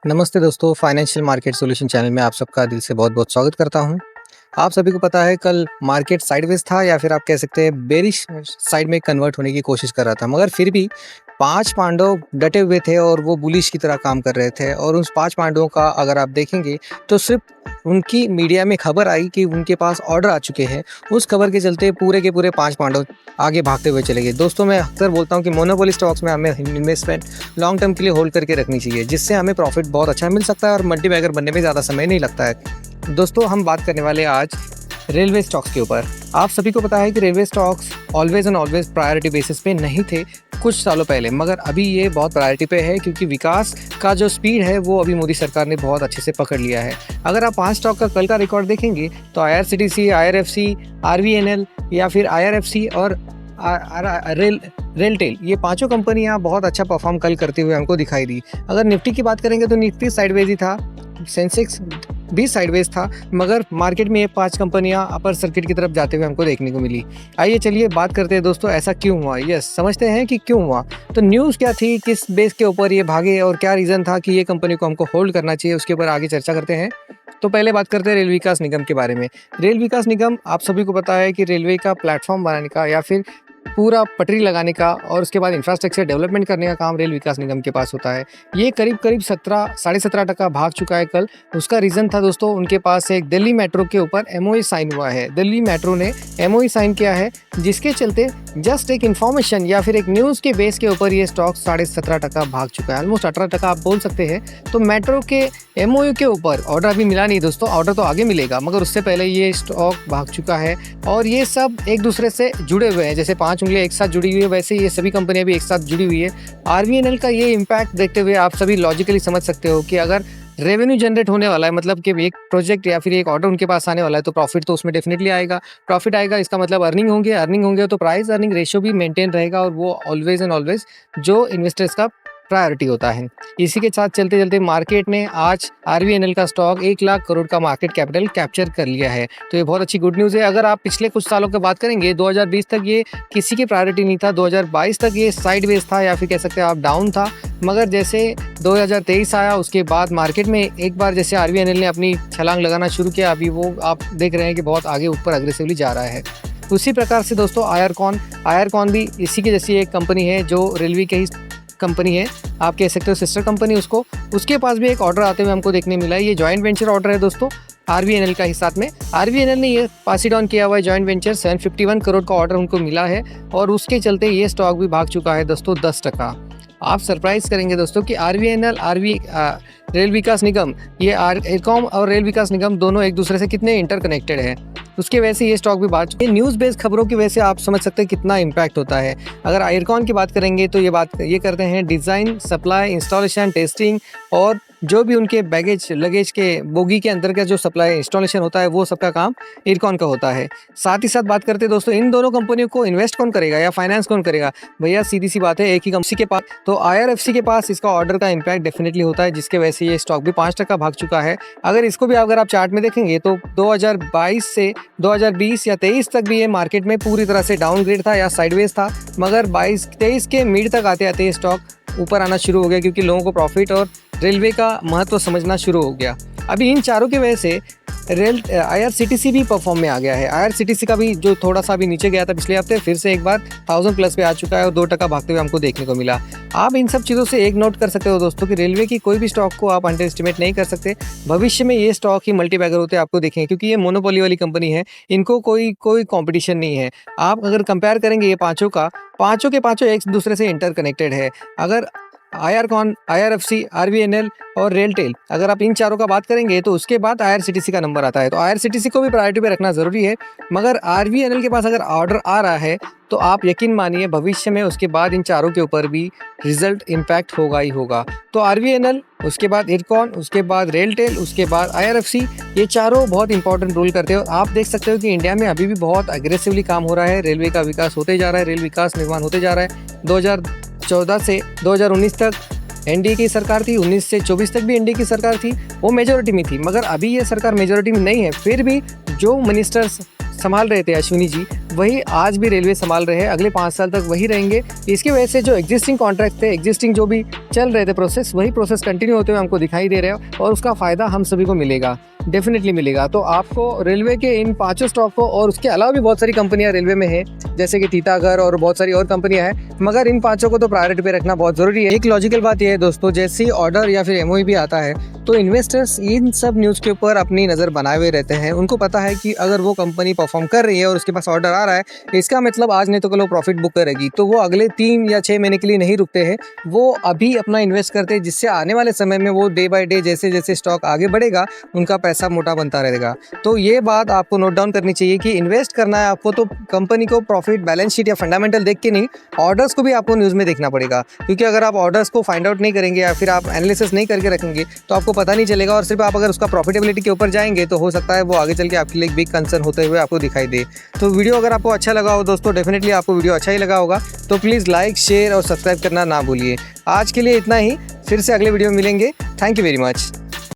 नमस्ते दोस्तों, financial market solution channel में आप सबका दिल से बहुत-बहुत स्वागत करता हूं। आप सभी को पता है कल मार्केट साइडवेज था या फिर आप कह सकते हैं बेरिश साइड में कन्वर्ट होने की कोशिश कर रहा था। मगर फिर भी 5 पांडव डटे हुए थे और वो बुलिश की तरह काम कर रहे थे और उस 5 पांडवों का अगर आप देखेंगे तो सिर्फ़ उनकी मीडिया में खबर आई कि उनके पास ऑर्डर आ चुके हैं। उस खबर के चलते पूरे के पूरे 5 पांडव आगे भागते हुए चले गए। दोस्तों, मैं अक्सर बोलता हूँ कि मोनोपोली स्टॉक्स में हमें इन्वेस्टमेंट लॉन्ग टर्म के लिए होल्ड करके रखनी चाहिए, जिससे हमें प्रॉफिट बहुत अच्छा मिल सकता है और मल्टी बैगर बनने में ज़्यादा समय नहीं लगता है। दोस्तों, हम बात करने वाले आज रेलवे स्टॉक्स के ऊपर। आप सभी को पता है कि railway stocks always and always priority basis पे नहीं थे कुछ सालों पहले, मगर अभी ये बहुत प्रायोरिटी पे है क्योंकि विकास का जो स्पीड है वो अभी मोदी सरकार ने बहुत अच्छे से पकड़ लिया है। अगर आप 5 स्टॉक का कल का रिकॉर्ड देखेंगे तो IRCTC, IRFC, RVNL या फिर IRFC और रेलटेल, ये पांचों कंपनियां बहुत अच्छा परफॉर्म कल करते हुए हमको दिखाई दी। अगर निफ्टी की बात करेंगे तो निफ्टी साइडवेज ही था, सेंसेक्स भी साइडवेज था, मगर मार्केट में ये 5 कंपनियां अपर सर्किट की तरफ जाते हुए हमको देखने को मिली। आइए चलिए बात करते हैं दोस्तों, ऐसा क्यों हुआ। यस, समझते हैं कि क्यों हुआ। तो न्यूज़ क्या थी, किस बेस के ऊपर ये भागे और क्या रीज़न था कि ये कंपनी को हमको होल्ड करना चाहिए, उसके ऊपर आगे चर्चा करते हैं। तो पहले बात करते हैं रेल विकास निगम के बारे में। रेल विकास निगम, आप सभी को पता है कि रेलवे का प्लेटफॉर्म बनाने का या फिर पूरा पटरी लगाने का और उसके बाद इंफ्रास्ट्रक्चर डेवलपमेंट करने का काम रेल विकास निगम के पास होता है। ये करीब 17.5% भाग चुका है कल। उसका रीज़न था दोस्तों, उनके पास एक दिल्ली मेट्रो के ऊपर MOU साइन हुआ है। दिल्ली मेट्रो ने MOU साइन किया है, जिसके चलते जस्ट एक इन्फॉर्मेशन या फिर एक न्यूज़ के बेस के ऊपर ये स्टॉक 17.5% भाग चुका है। ऑलमोस्ट 18% आप बोल सकते हैं। तो मेट्रो के MOU के ऊपर ऑर्डर अभी मिला नहीं दोस्तों, ऑर्डर तो आगे मिलेगा, मगर उससे पहले ये स्टॉक भाग चुका है। और ये सब एक दूसरे से जुड़े हुए हैं, जैसे 5 उंगलियां एक साथ जुड़ी हुई है, वैसे ये सभी कंपनियां भी एक साथ जुड़ी हुई है। RVNL का ये इम्पैक्ट देखते हुए आप सभी लॉजिकली समझ सकते हो कि अगर रेवेन्यू जनरेट होने वाला है, मतलब कि एक प्रोजेक्ट या फिर एक ऑर्डर उनके पास आने वाला है, तो प्रॉफिट तो उसमें डेफिनेटली आएगा। प्रॉफिट आएगा, इसका मतलब अर्निंग होंगे तो प्राइस अर्निंग रेशियो भी मेंटेन रहेगा और वो ऑलवेज एंड ऑलवेज जो इन्वेस्टर्स का प्रायोरिटी होता है। इसी के साथ चलते चलते मार्केट ने आज RVNL का स्टॉक 1 लाख करोड़ का मार्केट कैपिटल कैप्चर कर लिया है। तो ये बहुत अच्छी गुड न्यूज़ है। अगर आप पिछले कुछ सालों की बात करेंगे, 2020 तक ये किसी की प्रायोरिटी नहीं था, 2022 तक ये साइडवेज था या फिर कह सकते हैं आप डाउन था। मगर जैसे 2023 आया, उसके बाद मार्केट में एक बार जैसे RVNL ने अपनी छलांग लगाना शुरू किया, अभी वो आप देख रहे हैं कि बहुत आगे ऊपर अग्रेसिवली जा रहा है। उसी प्रकार से दोस्तों आयरकॉन भी इसी की जैसी एक कंपनी है जो रेलवे के ही कंपनी है, आप कह सकते हो सिस्टर कंपनी उसको। उसके पास भी एक ऑर्डर आते हुए हमको देखने मिला है। ये जॉइंट वेंचर ऑर्डर है दोस्तों RVNL का ही साथ में। RVNL ने ये पास इट ऑन किया हुआ है जॉइंट वेंचर, 751 करोड़ का ऑर्डर उनको मिला है और उसके चलते ये स्टॉक भी भाग चुका है दोस्तों 10%। आप सरप्राइज करेंगे दोस्तों कि रेल विकास निगम, ये एयरकॉम और रेल विकास निगम दोनों एक दूसरे से कितने इंटरकनेक्टेड है। उसके वजह से ये स्टॉक भी भाग चुके हैं। न्यूज़ बेस्ड खबरों की वजह से आप समझ सकते हैं कितना इम्पैक्ट होता है। अगर एयरकॉन की बात करेंगे तो ये करते हैं डिज़ाइन, सप्लाई, इंस्टॉलेशन, टेस्टिंग और जो भी उनके लगेज के बोगी के अंदर का जो सप्लाई इंस्टॉलेशन होता है, वो सबका काम एयरकॉन का होता है। साथ ही साथ बात करते हैं दोस्तों, इन दोनों कंपनियों को इन्वेस्ट कौन करेगा या फाइनेंस कौन करेगा। भैया सीधी सी बात है, एक ही कंपनी के पास, तो IRFC के पास इसका ऑर्डर का इम्पैक्ट डेफिनेटली होता है, जिसके वजह से ये स्टॉक भी 5% भाग चुका है। अगर इसको भी अगर आप चार्ट में देखेंगे तो 2022 से 2020 या 23 तक भी ये मार्केट में पूरी तरह से डाउनग्रेड था या साइडवेज था, मगर 22-23 के मिड तक आते आते ये स्टॉक ऊपर आना शुरू हो गया क्योंकि लोगों को प्रॉफिट और रेलवे का महत्व समझना शुरू हो गया। अभी इन चारों की वजह से IRCTC भी परफॉर्म में आ गया है। IRCTC का भी जो थोड़ा सा अभी नीचे गया था पिछले हफ्ते, फिर से एक बार 1000 प्लस पे आ चुका है और 2% भागते हुए हमको देखने को मिला। आप इन सब चीज़ों से एक नोट कर सकते हो दोस्तों कि रेलवे की कोई भी स्टॉक को आप अंडर एस्टिमेट नहीं कर सकते। भविष्य में ये स्टॉक ही मल्टी बैगर होते आपको देखेंगे क्योंकि ये मोनोपोली वाली कंपनी है, इनको कोई कॉम्पिटिशन नहीं है। आप अगर कंपेयर करेंगे ये पाँचों के पाँचों एक दूसरे से इंटरकनेक्टेड है। अगर आयरकॉन, IRFC, RVNL और रेलटेल, अगर आप इन चारों का बात करेंगे तो उसके बाद IRCTC का नंबर आता है। तो IRCTC को भी प्रायोरिटी पे रखना ज़रूरी है, मगर RVNL के पास अगर ऑर्डर आ रहा है तो आप यकीन मानिए भविष्य में उसके बाद इन चारों के ऊपर भी रिजल्ट इम्पैक्ट होगा ही होगा। तो RVNL, उसके बाद एयरकॉन, उसके बाद रेलटेल, उसके बाद IRFC, ये चारों बहुत इंपॉर्टेंट रोल करते हैं। और आप देख सकते हो कि इंडिया में अभी भी बहुत अग्रेसिवली काम हो रहा है, रेलवे का विकास होते जा रहा है, रेल विकास निर्माण होते जा रहा है। 2014 से 2019 तक NDA की सरकार थी, 19 से 24 तक भी NDA की सरकार थी, वो मेजोरिटी में थी, मगर अभी ये सरकार मेजोरिटी में नहीं है। फिर भी जो मिनिस्टर्स संभाल रहे थे अश्विनी जी, वही आज भी रेलवे संभाल रहे हैं, अगले 5 साल तक वही रहेंगे। इसकी वजह से जो एग्जिस्टिंग कॉन्ट्रैक्ट थे, एग्जिस्टिंग जो भी चल रहे थे प्रोसेस, वही प्रोसेस कंटिन्यू होते हुए हमको दिखाई दे रहे हैं और उसका फ़ायदा हम सभी को मिलेगा, डेफिनेटली मिलेगा। तो आपको रेलवे के इन 5 स्टॉक को, और उसके अलावा भी बहुत सारी कंपनियां रेलवे में हैं, जैसे कि टीटागढ़ और बहुत सारी और कंपनियां हैं, मगर इन 5 को तो प्रायोरिटी पे रखना बहुत ज़रूरी है। एक लॉजिकल बात यह है दोस्तों, जैसे ही ऑर्डर या फिर एमओयू भी आता है तो इन्वेस्टर्स इन सब न्यूज़ के ऊपर अपनी नज़र बनाए हुए रहते हैं। उनको पता है कि अगर वो कंपनी परफॉर्म कर रही है और उसके पास ऑर्डर आ रहा है, इसका मतलब आज नहीं तो कल वो प्रॉफिट बुक करेगी, तो वो अगले 3 या 6 महीने के लिए नहीं रुकते हैं, वो अभी अपना इन्वेस्ट करते हैं, जिससे आने वाले समय में वो डे बाय डे जैसे जैसे स्टॉक आगे बढ़ेगा उनका पैसा मोटा बनता रहेगा। तो ये बात आपको नोट डाउन करनी चाहिए कि इन्वेस्ट करना है आपको तो कंपनी को प्रॉफिट, बैलेंस शीट या फंडामेंटल देख के नहीं, ऑर्डर्स को भी आपको न्यूज़ में देखना पड़ेगा। क्योंकि अगर आप ऑर्डर्स को फाइंड आउट नहीं करेंगे या फिर आप एनालिसिस नहीं करके रखेंगे तो आपको पता नहीं चलेगा, और सिर्फ आप अगर उसका प्रॉफिटेबिलिटी के ऊपर जाएंगे तो हो सकता है वो आगे चल के आपके लिए एक बिग कंसर्न होते हुए आपको दिखाई दे। तो वीडियो अगर आपको अच्छा लगा हो दोस्तों, डेफिनेटली आपको वीडियो अच्छा ही लगा होगा, तो प्लीज़ लाइक, शेयर और सब्सक्राइब करना ना भूलिए। आज के लिए इतना ही, फिर से अगले वीडियो में मिलेंगे। Thank you very much.